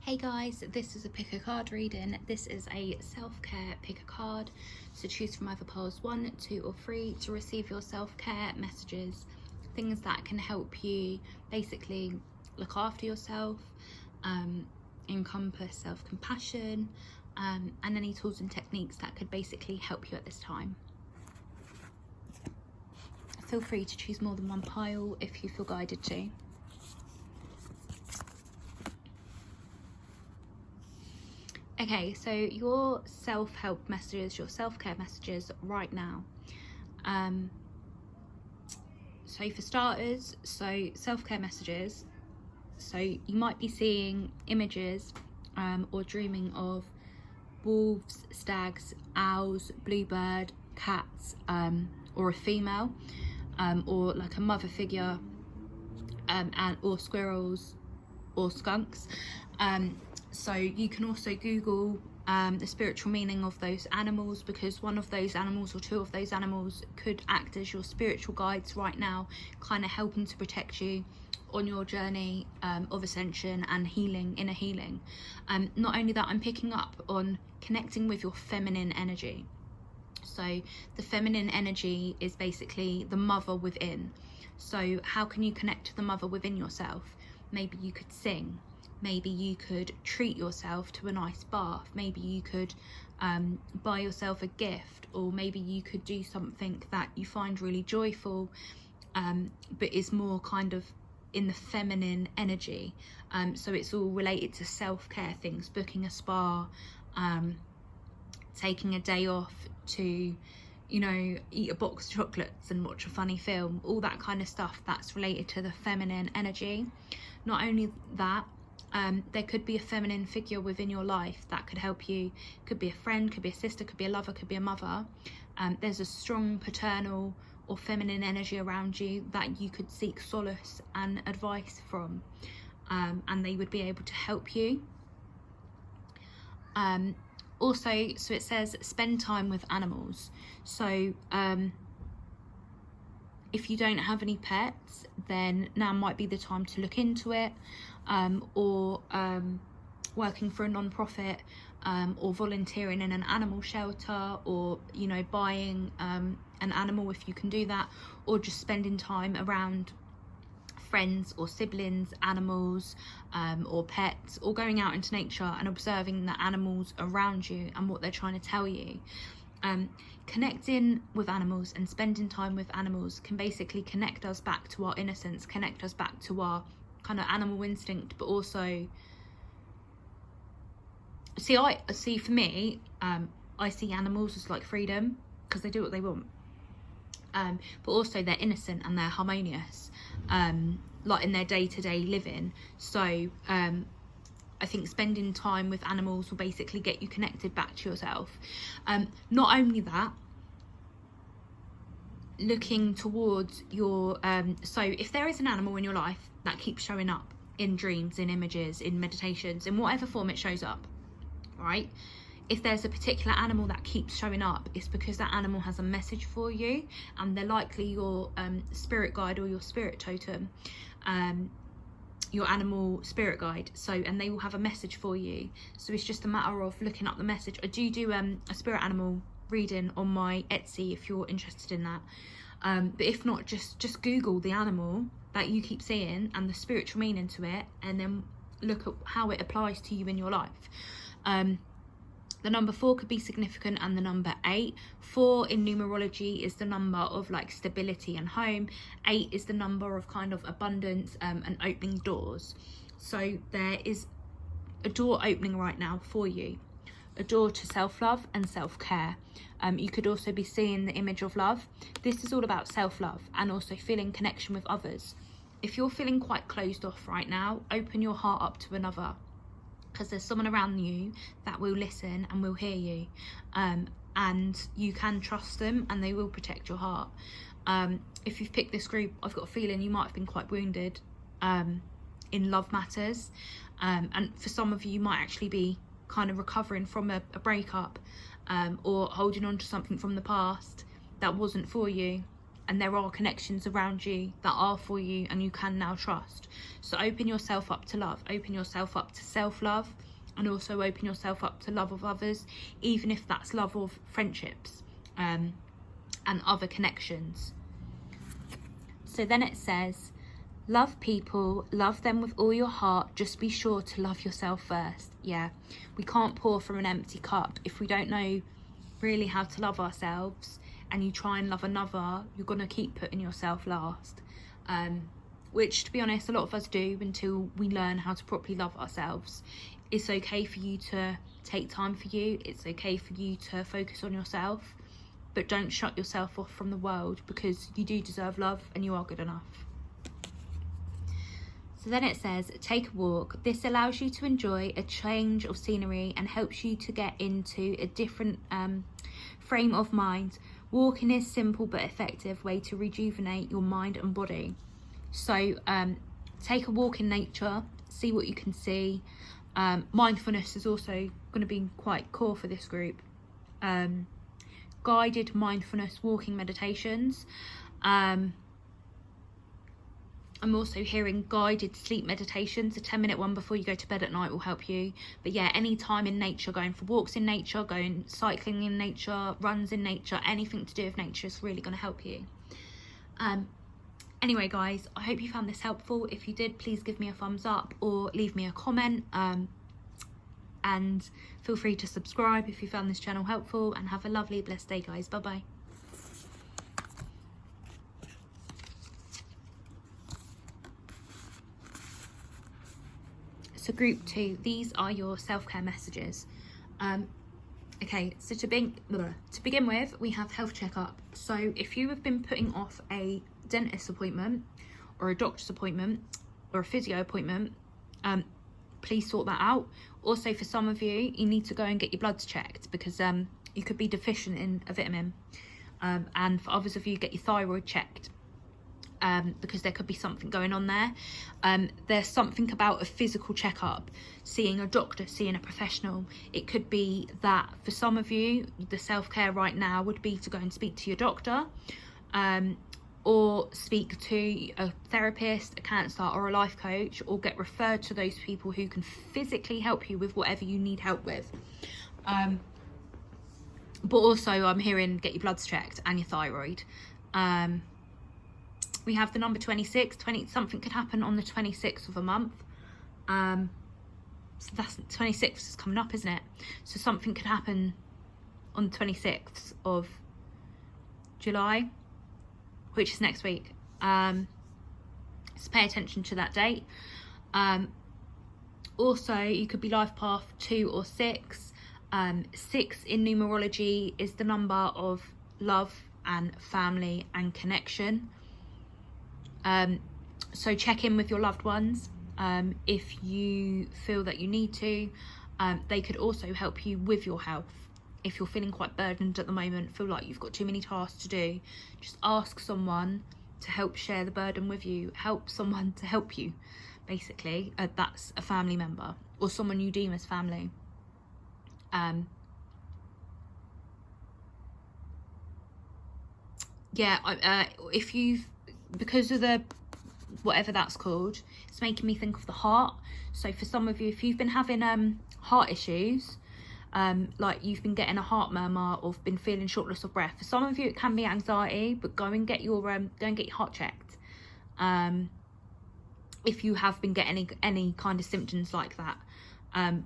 Hey guys, this is a pick a card reading. This is a self-care pick a card. So choose from either piles 1, 2 or 3 to receive your self-care messages, things that can help you basically look after yourself, encompass self-compassion, and any tools and techniques that could basically help you at this time. Feel free to choose more than one pile if you feel guided to. Okay, so your self-help messages, your self-care messages right now. So for starters, so self-care messages, so you might be seeing images or dreaming of wolves, stags, owls, bluebird, cats, or a female, or like a mother figure, or squirrels or skunks. So you can also Google the spiritual meaning of those animals, because one of those animals or two of those animals could act as your spiritual guides right now, kind of helping to protect you on your journey of ascension and healing, inner healing. Not only that, I'm picking up on connecting with your feminine energy. So the feminine energy is basically the mother within. So how can you connect to the mother within yourself? Maybe you could sing. Maybe you could treat yourself to a nice bath. Maybe you could buy yourself a gift, or maybe you could do something that you find really joyful, but is more kind of in the feminine energy. So it's all related to self-care things, booking a spa, taking a day off to, you know, eat a box of chocolates and watch a funny film, all that kind of stuff that's related to the feminine energy. Not only that, there could be a feminine figure within your life that could help you. Could be a friend, could be a sister, could be a lover, could be a mother. There's a strong paternal or feminine energy around you that you could seek solace and advice from, and they would be able to help you. Also, so it says spend time with animals. So if you don't have any pets, then now might be the time to look into it, or working for a non-profit, or volunteering in an animal shelter, or, you know, buying an animal if you can do that, or just spending time around friends or siblings, animals, or pets, or going out into nature and observing the animals around you and what they're trying to tell you. Connecting with animals and spending time with animals can basically connect us back to our innocence, connect us back to our kind of animal instinct, but also see for me, I see animals as like freedom, because they do what they want, but also they're innocent and they're harmonious, like in their day-to-day living. So I think spending time with animals will basically get you connected back to yourself. Not only that, looking towards your, so if there is an animal in your life that keeps showing up in dreams, in images, in meditations, in whatever form it shows up, right? If there's a particular animal that keeps showing up, it's because that animal has a message for you, and they're likely your spirit guide or your spirit totem, your animal spirit guide. So, and they will have a message for you. So it's just a matter of looking up the message. I do a spirit animal reading on my Etsy if you're interested in that. But if not, just Google the animal that you keep seeing and the spiritual meaning to it, and then look at how it applies to you in your life. The number 4 could be significant, and the number 8. 4 in numerology is the number of like stability and home. 8 is the number of kind of abundance and opening doors. So there is a door opening right now for you, a door to self-love and self-care. You could also be seeing the image of love. This is all about self-love and also feeling connection with others. If you're feeling quite closed off right now, open your heart up to another, because there's someone around you that will listen and will hear you, and you can trust them and they will protect your heart. If you've picked this group, I've got a feeling you might have been quite wounded in love matters, and for some of you, you might actually be kind of recovering from a breakup, or holding on to something from the past that wasn't for you. and there are connections around you that are for you and you can now trust. So open yourself up to love, open yourself up to self-love, and also open yourself up to love of others, even if that's love of friendships and other connections. So then it says, love people, love them with all your heart, just be sure to love yourself first. Yeah, we can't pour from an empty cup. If we don't know really how to love ourselves and you try and love another, you're going to keep putting yourself last. Which, to be honest, a lot of us do until we learn how to properly love ourselves. It's okay for you to take time for you. It's okay for you to focus on yourself, but don't shut yourself off from the world, because you do deserve love and you are good enough. So then it says, take a walk. This allows you to enjoy a change of scenery and helps you to get into a different frame of mind. Walking is a simple but effective way to rejuvenate your mind and body. So take a walk in nature, see what you can see. Mindfulness is also going to be quite core for this group. Guided mindfulness walking meditations. I'm also hearing guided sleep meditations. A 10-minute one before you go to bed at night will help you. But yeah, any time in nature, going for walks in nature, going cycling in nature, runs in nature, anything to do with nature is really going to help you. Anyway, guys, I hope you found this helpful. If you did, please give me a thumbs up or leave me a comment. And feel free to subscribe if you found this channel helpful, and have a lovely, blessed day, guys. Bye-bye. So group 2, these are your self-care messages. Okay, so to begin with, we have health checkup. So if you have been putting off a dentist appointment or a doctor's appointment or a physio appointment, please sort that out. Also, for some of you, you need to go and get your bloods checked, because you could be deficient in a vitamin. And for others of you, get your thyroid checked. Because there could be something going on there. There's something about a physical checkup, seeing a doctor, seeing a professional. It could be that for some of you, the self-care right now would be to go and speak to your doctor, or speak to a therapist, a counsellor, or a life coach, or get referred to those people who can physically help you with whatever you need help with. But also, I'm hearing get your bloods checked and your thyroid. We have the number 26. Something could happen on the 26th of a month. So that's 26th is coming up, isn't it? So something could happen on the 26th of July, which is next week. So pay attention to that date. Also, you could be life path 2 or 6. 6 in numerology is the number of love and family and connection. So check in with your loved ones if you feel that you need to. They could also help you with your health. If you're feeling quite burdened at the moment, feel like you've got too many tasks to do, just ask someone to help share the burden with you. Help someone to help you, basically. That's a family member or someone you deem as family. If you've, because of the whatever that's called, it's making me think of the heart. So for some of you, if you've been having heart issues, like you've been getting a heart murmur or been feeling shortness of breath, for some of you it can be anxiety, but go and get your heart checked. If you have been getting any kind of symptoms like that,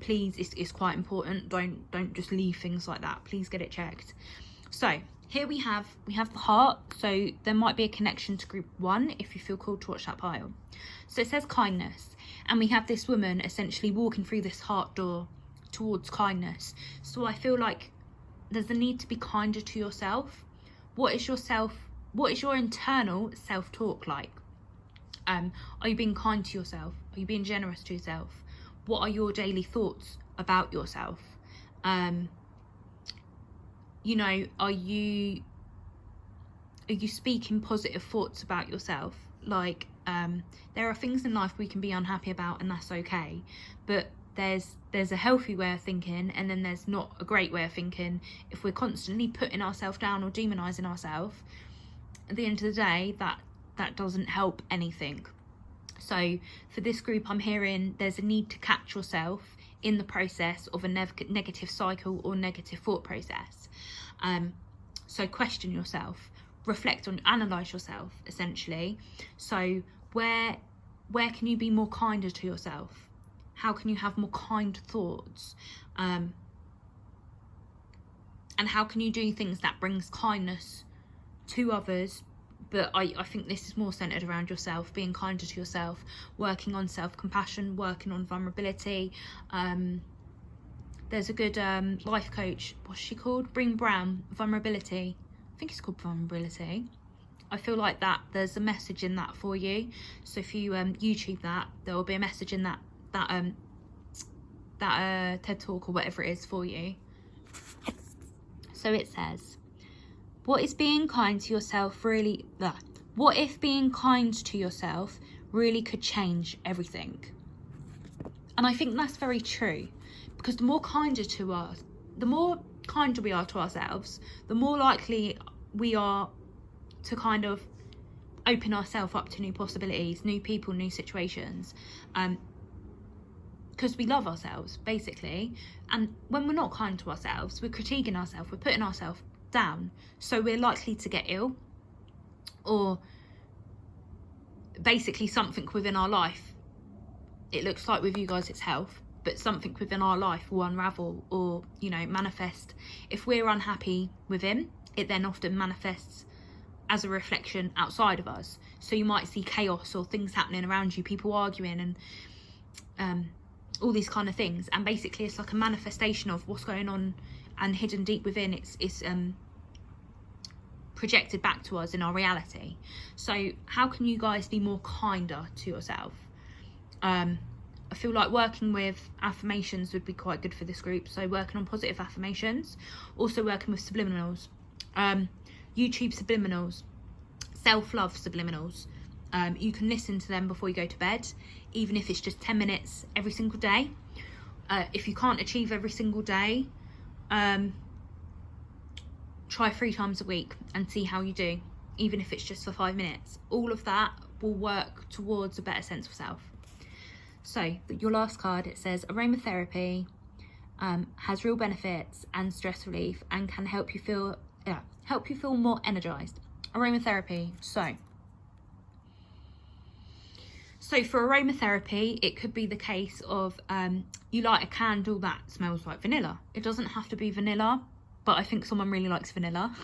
please, it's quite important. Don't just leave things like that. Please get it checked. So here we have the heart. So there might be a connection to group 1 if you feel called to watch that pile. So it says kindness, and we have this woman essentially walking through this heart door towards kindness. So I feel like there's a need to be kinder to yourself. What is your internal self-talk like? Are you being kind to yourself? Are you being generous to yourself? What are your daily thoughts about yourself? You know, are you speaking positive thoughts about yourself? Like, there are things in life we can be unhappy about, and that's okay, but there's a healthy way of thinking, and then there's not a great way of thinking. If we're constantly putting ourselves down or demonizing ourselves, at the end of the day, that doesn't help anything. So for this group, I'm hearing there's a need to catch yourself in the process of a negative cycle or negative thought process. So question yourself, reflect on, analyze yourself, essentially. So where can you be more kinder to yourself? How can you have more kind thoughts? And how can you do things that brings kindness to others? But I think this is more centered around yourself, being kinder to yourself, working on self-compassion, working on vulnerability. There's a good life coach, what's she called? Brené Brown, vulnerability. I think it's called vulnerability. I feel like that there's a message in that for you. So if you YouTube that, there will be a message in that TED Talk or whatever it is for you. So it says, what if being kind to yourself really could change everything? And I think that's very true, because the more kinder we are to ourselves, the more likely we are to kind of open ourselves up to new possibilities, new people, new situations, because we love ourselves, basically. And when we're not kind to ourselves, we're critiquing ourselves, we're putting ourselves down, so we're likely to get ill, or basically something within our life, it looks like with you guys it's health, but something within our life will unravel or, you know, manifest. If we're unhappy within, it then often manifests as a reflection outside of us. So you might see chaos or things happening around you, people arguing and all these kind of things, and basically it's like a manifestation of what's going on, and hidden deep within it's projected back to us in our reality. So how can you guys be more kinder to yourself? I feel like working with affirmations would be quite good for this group. So working on positive affirmations, also working with subliminals, YouTube subliminals, self-love subliminals. You can listen to them before you go to bed, even if it's just 10 minutes every single day. If you can't achieve every single day, try 3 times a week and see how you do, even if it's just for 5 minutes. All of that will work towards a better sense of self. So your last card, it says aromatherapy has real benefits and stress relief and can help you feel more energized. Aromatherapy. So for aromatherapy, it could be the case of you light a candle that smells like vanilla. It doesn't have to be vanilla, but I think someone really likes vanilla.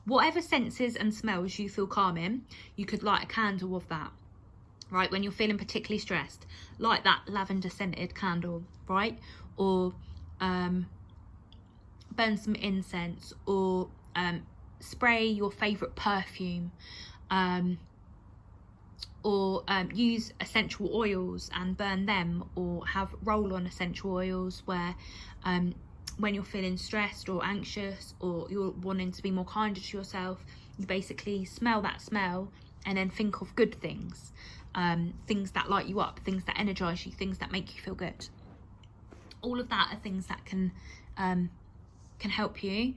Whatever senses and smells you feel calming, you could light a candle of that, right? When you're feeling particularly stressed, light that lavender scented candle, right? Or burn some incense, or spray your favourite perfume, or use essential oils and burn them, or have roll-on essential oils where when you're feeling stressed or anxious, or you're wanting to be more kinder to yourself, you basically smell that smell and then think of good things, things that light you up, things that energize you, things that make you feel good. All of that are things that can help you.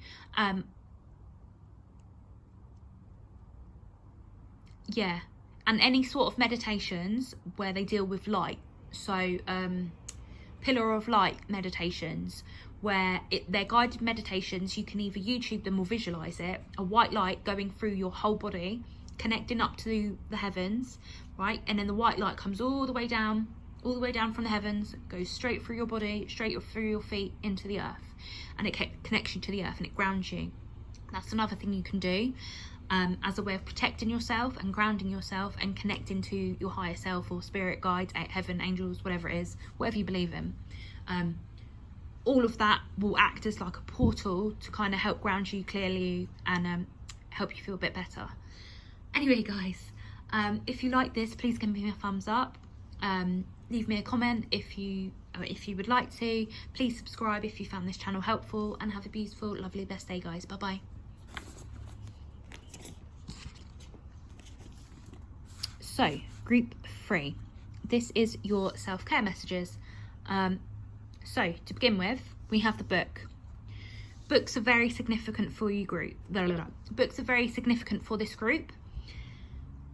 Yeah, and any sort of meditations where they deal with light, so pillar of light meditations, where they're guided meditations. You can either YouTube them or visualize it, a white light going through your whole body, connecting up to the heavens, right? And then the white light comes all the way down from the heavens, goes straight through your body, straight through your feet into the earth, and it connects you to the earth and it grounds you. That's another thing you can do as a way of protecting yourself and grounding yourself and connecting to your higher self or spirit guides, heaven, angels, whatever it is, whatever you believe in. All of that will act as like a portal to kind of help ground you clearly and help you feel a bit better. Anyway, guys, if you like this, please give me a thumbs up. Leave me a comment if you would like to. Please subscribe if you found this channel helpful, and have a beautiful, lovely, best day, guys. Bye bye. So, group 3, this is your self-care messages. So to begin with, we have the book books are very significant for you group. Books are very significant for this group.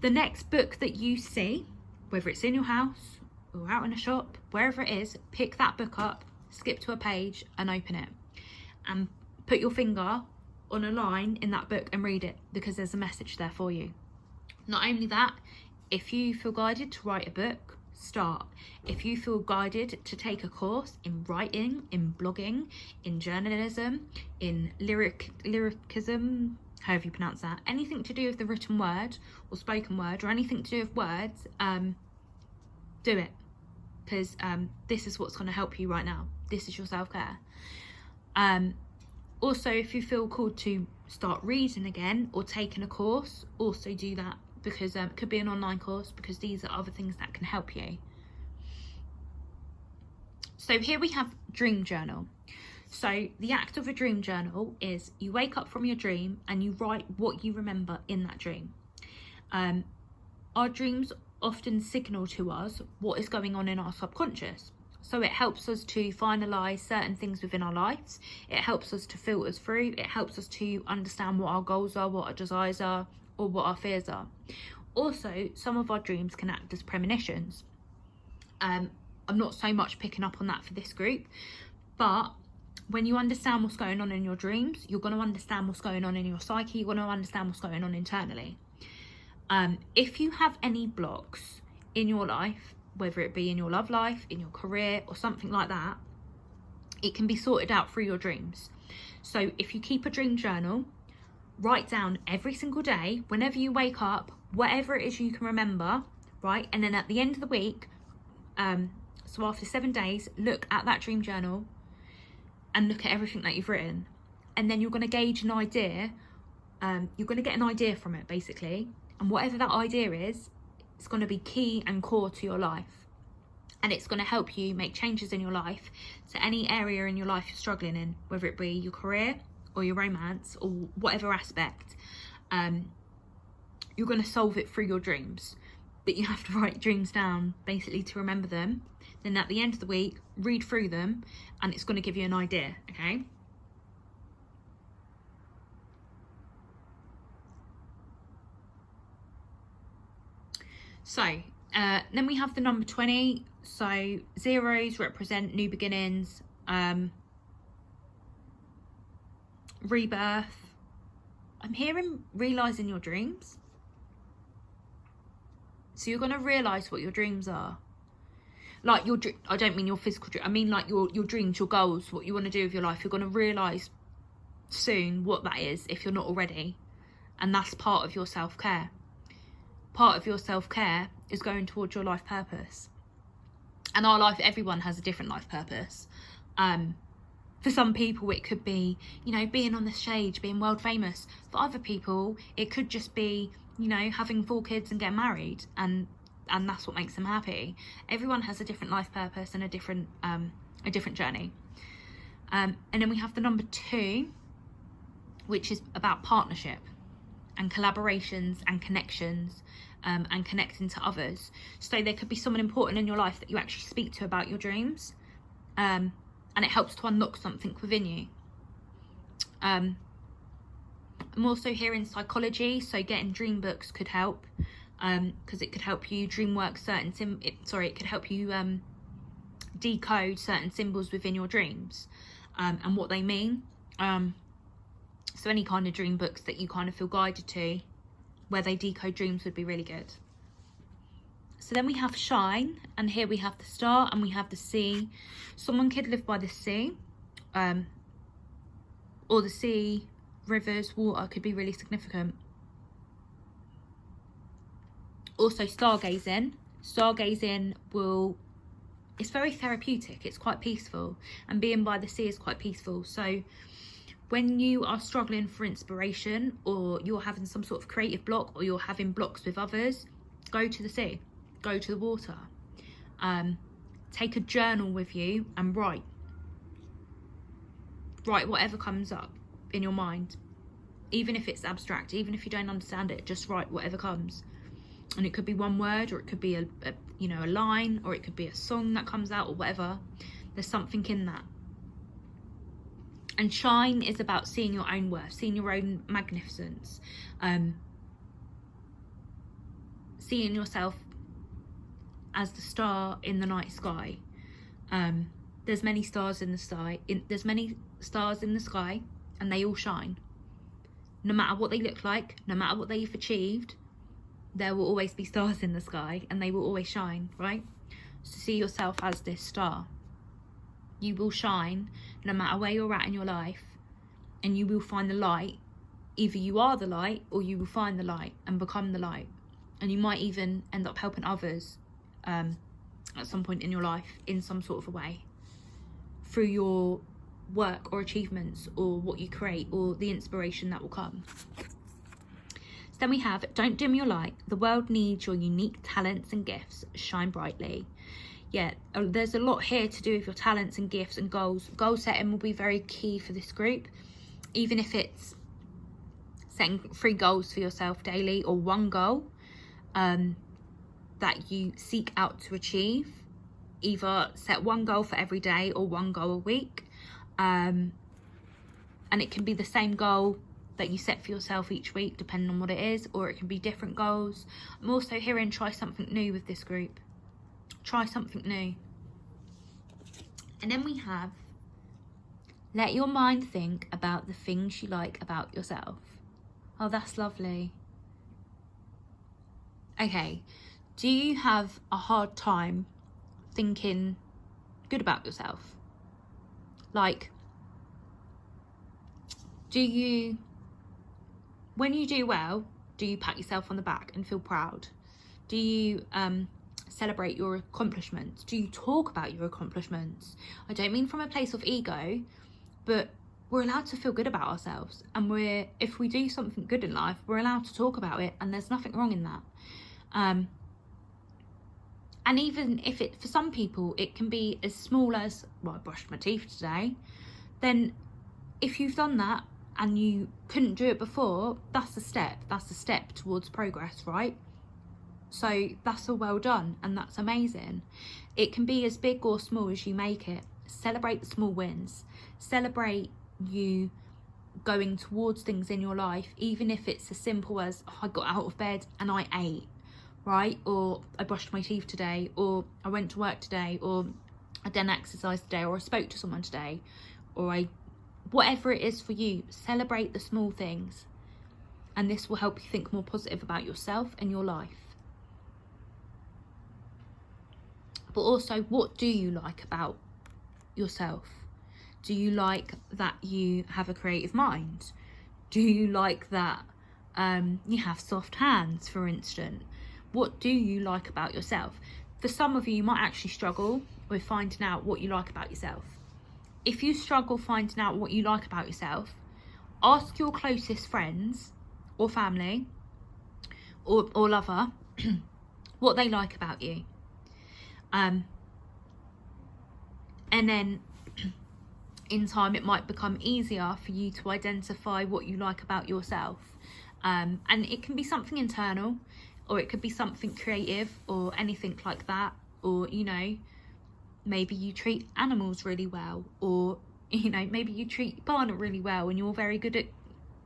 The next book that you see, whether it's in your house or out in a shop, wherever it is, pick that book up, skip to a page and open it. And put your finger on a line in that book and read it, because there's a message there for you. Not only that, if you feel guided to write a book, start. If you feel guided to take a course in writing, in blogging, in journalism, in lyricism, however you pronounce that, anything to do with the written word or spoken word, or anything to do with words, do it, because this is what's going to help you right now. This is your self-care. Also, if you feel called to start reading again or taking a course, also do that, because it could be an online course, because these are other things that can help you. So here we have dream journal. So the act of a dream journal is you wake up from your dream and you write what you remember in that dream. Our dreams often signal to us what is going on in our subconscious. So it helps us to finalise certain things within our lives. It helps us to filter through. It helps us to understand what our goals are, what our desires are, or what our fears are. Also, some of our dreams can act as premonitions. I'm not so much picking up on that for this group, but when you understand what's going on in your dreams, you're going to understand what's going on in your psyche. You're going to understand what's going on internally. If you have any blocks in your life, whether it be in your love life, in your career, or something like that, it can be sorted out through your dreams. So if you keep a dream journal, write down every single day, whenever you wake up, whatever it is you can remember, right? And then at the end of the week, so after 7 days, look at that dream journal and look at everything that you've written. And then you're going to gauge an idea. You're going to get an idea from it, basically. And whatever that idea is, it's going to be key and core to your life. And it's going to help you make changes in your life to any area in your life you're struggling in, whether it be your career or your romance or whatever aspect. You're going to solve it through your dreams. But you have to write dreams down, basically, to remember them. Then at the end of the week, read through them, and it's going to give you an idea, okay? So, then we have the number 20. So, zeros represent new beginnings, rebirth. I'm hearing realising your dreams. So you're going to realise what your dreams are. Like I don't mean your physical dream. I mean like your dreams, your goals, what you want to do with your life. You're going to realise soon what that is, if you're not already. And that's part of your self-care. Part of your self-care is going towards your life purpose. And our life, everyone has a different life purpose. For some people, it could be, you know, being on the stage, being world famous. For other people, it could just be, you know, having 4 kids and getting married, and that's what makes them happy. Everyone has a different life purpose and a different journey. And then we have the number 2, which is about partnership and collaborations and connections, and connecting to others. So there could be someone important in your life that you actually speak to about your dreams, and it helps to unlock something within you. I'm also here in psychology, so getting dream books could help, because it could help you dream work certain it could help you decode certain symbols within your dreams, and what they mean. So any kind of dream books that you kind of feel guided to, where they decode dreams, would be really good. So then we have shine, and here we have the star and we have the sea. Someone could live by the sea, or the sea, rivers, water could be really significant. Also stargazing. Stargazing it's very therapeutic, it's quite peaceful, and being by the sea is quite peaceful. So when you are struggling for inspiration, or you're having some sort of creative block, or you're having blocks with others, go to the sea, go to the water. Take a journal with you and write whatever comes up in your mind, even if it's abstract, even if you don't understand it, just write whatever comes. And it could be one word, or it could be a line, or it could be a song that comes out, or whatever. There's something in that. And shine is about seeing your own worth, seeing your own magnificence, seeing yourself as the star in the night sky. There's many stars in the sky. There's many stars in the sky, and they all shine. No matter what they look like, no matter what they've achieved, there will always be stars in the sky, and they will always shine, right? So see yourself as this star. You will shine no matter where you're at in your life, and you will find the light. Either you are the light, or you will find the light and become the light. And you might even end up helping others at some point in your life in some sort of a way, through your work or achievements or what you create or the inspiration that will come. So then we have, don't dim your light. The world needs your unique talents and gifts. Shine brightly. Yeah, there's a lot here to do with your talents and gifts and goals. Goal setting will be very key for this group, even if it's setting 3 goals for yourself daily, or 1 goal that you seek out to achieve. Either set 1 goal for every day or 1 goal a week, and it can be the same goal that you set for yourself each week, depending on what it is, or it can be different goals. I'm also hearing try something new with this group. Try something new. And then we have, let your mind think about the things you like about yourself. Oh, that's lovely. Okay, do you have a hard time thinking good about yourself? Like, do you, when you do well, do you pat yourself on the back and feel proud? Do you celebrate your accomplishments? Do you talk about your accomplishments? I don't mean from a place of ego, but we're allowed to feel good about ourselves, and if we do something good in life, we're allowed to talk about it, and there's nothing wrong in that. And even if for some people, it can be as small as, well, I brushed my teeth today. Then if you've done that and you couldn't do it before, that's a step. That's a step towards progress, right? So that's all well done, and that's amazing. It can be as big or small as you make it. Celebrate the small wins. Celebrate you going towards things in your life, even if it's as simple as, oh, I got out of bed and I ate, right? Or I brushed my teeth today, or I went to work today, or I done exercise today, or I spoke to someone today, or whatever it is for you. Celebrate the small things, and this will help you think more positive about yourself and your life. But also, what do you like about yourself? Do you like that you have a creative mind? Do you like that you have soft hands, for instance? What do you like about yourself? For some of you might actually struggle with finding out what you like about yourself. If you struggle finding out what you like about yourself, ask your closest friends or family or lover what they like about you. And then in time, it might become easier for you to identify what you like about yourself. And it can be something internal, or it could be something creative, or anything like that. Or, you know, maybe you treat animals really well, or, you know, maybe you treat your partner really well and you're very good at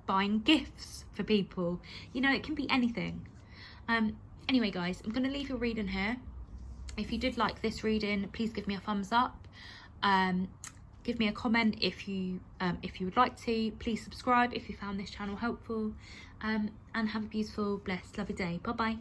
buying gifts for people. You know, it can be anything. Anyway, guys, I'm going to leave your reading here. If you did like this reading, please give me a thumbs up. Give me a comment if you would like to. Please subscribe if you found this channel helpful. And have a beautiful, blessed, lovely day. Bye bye.